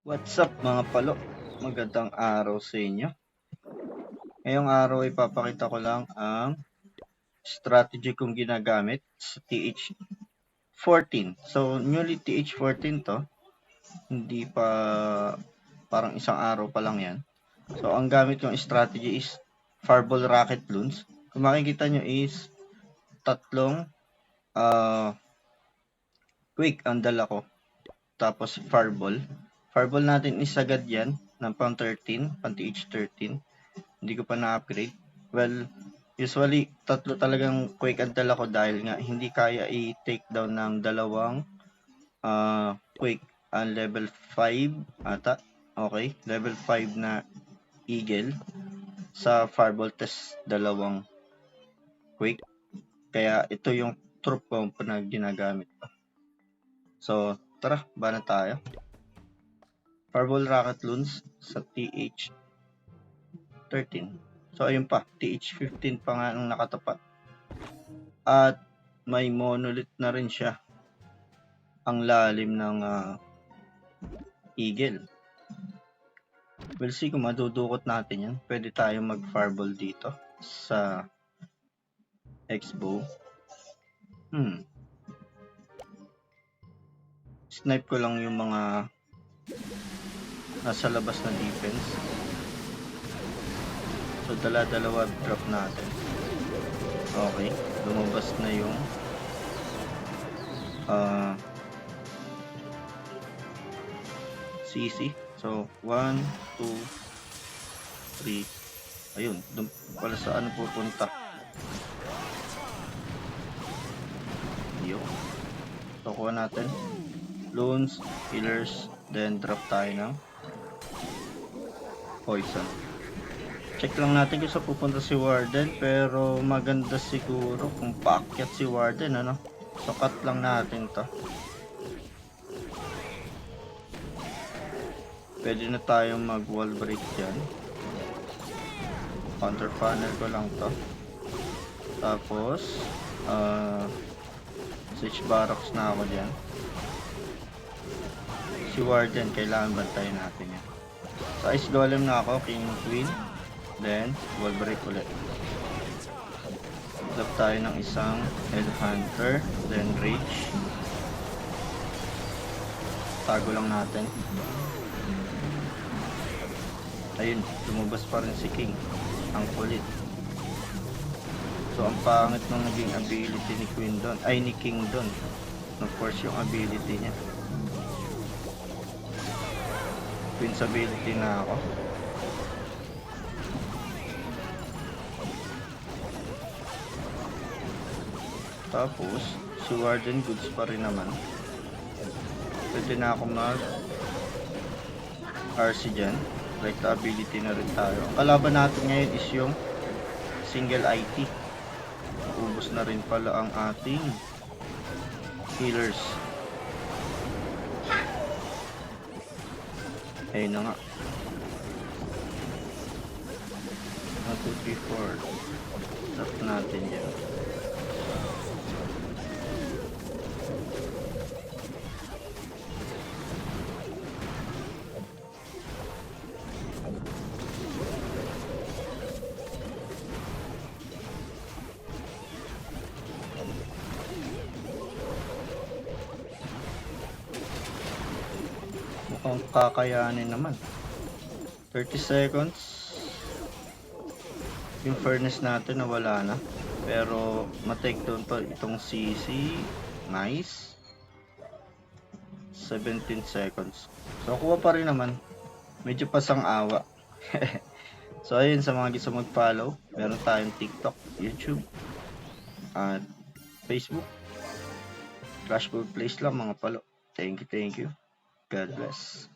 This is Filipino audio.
What's up mga palo? Magandang araw sa inyo. Ngayong araw ay papakita ko lang ang strategy kong ginagamit sa TH14. So, newly TH14 to. Hindi pa parang isang araw pa lang yan. So, ang gamit kong strategy is Fireball Rocket Loons. Kung makikita nyo is tatlong quick ang dala ko. Tapos Fireball. Fireball natin is agad yan ng pang 13, pang TH13. Hindi ko pa na-upgrade. Well, usually, tatlo talagang quick ang dala ko dahil nga hindi kaya i-take down ng dalawang quick ang level 5 ata. Okay, level 5 na Eagle sa Fireball test dalawang quick. Kaya ito yung troop ko na ginagamit. So, tara, bana tayo. Fireball Rocket Loons sa TH13. So, ayun pa, TH15 pa nga ang nakatapat. At may monolith na rin siya. Ang lalim ng Eagle. We'll see kung madudukot natin yan. Pwede tayong mag-fireball dito sa X-bow. Snipe ko lang yung mga nasa labas na defense. So, dala-dalawa drop natin. Okay, lumabas na yung CC. So, 1, 2, 3. Ayun, doon pala sa ano pupunta. Yun. So, kuha natin. Loons, healers, then drop tayo ng poison. Check lang natin kung saan pupunta si Warden, pero maganda siguro kung paakyat si Warden, ano? So, cut lang natin to. Pwede na tayong mag-wall break dyan. Counter funnel ko lang to. Tapos, switch barracks na ako dyan. Si Warden, kailangan bantayan natin yan. So, ice golem na ako, king queen. Then, wall break ulit. Drop tayo ng isang headhunter. Then, reach. Tago lang natin. Ayun, lumabas pa rin si King. Ang kulit. So, ang pangit ng naging ability ni Queen doon. Ay, ni King doon. Of course, yung ability niya. Queen's ability na ako. Tapos, si Warden goods pa rin naman. Pwede na ako mag RC dyan. Like the ability na rin tayo. Ang kalaban natin ngayon is yung single IT. Ubus na rin pala ang ating healers. Ayun na nga. 1, 2, 3, 4. Stop natin yan. Mukhang kakayanin naman. 30 seconds. Yung furnace natin nawala na. Pero ma-take down pa itong CC. Nice. 17 seconds. So kuha pa rin naman. Medyo pasang awa. So ayun, sa mga gusto mag-follow, meron tayong TikTok, YouTube, at Facebook. Clash Gold Plays lang mga palo. Thank you. God bless.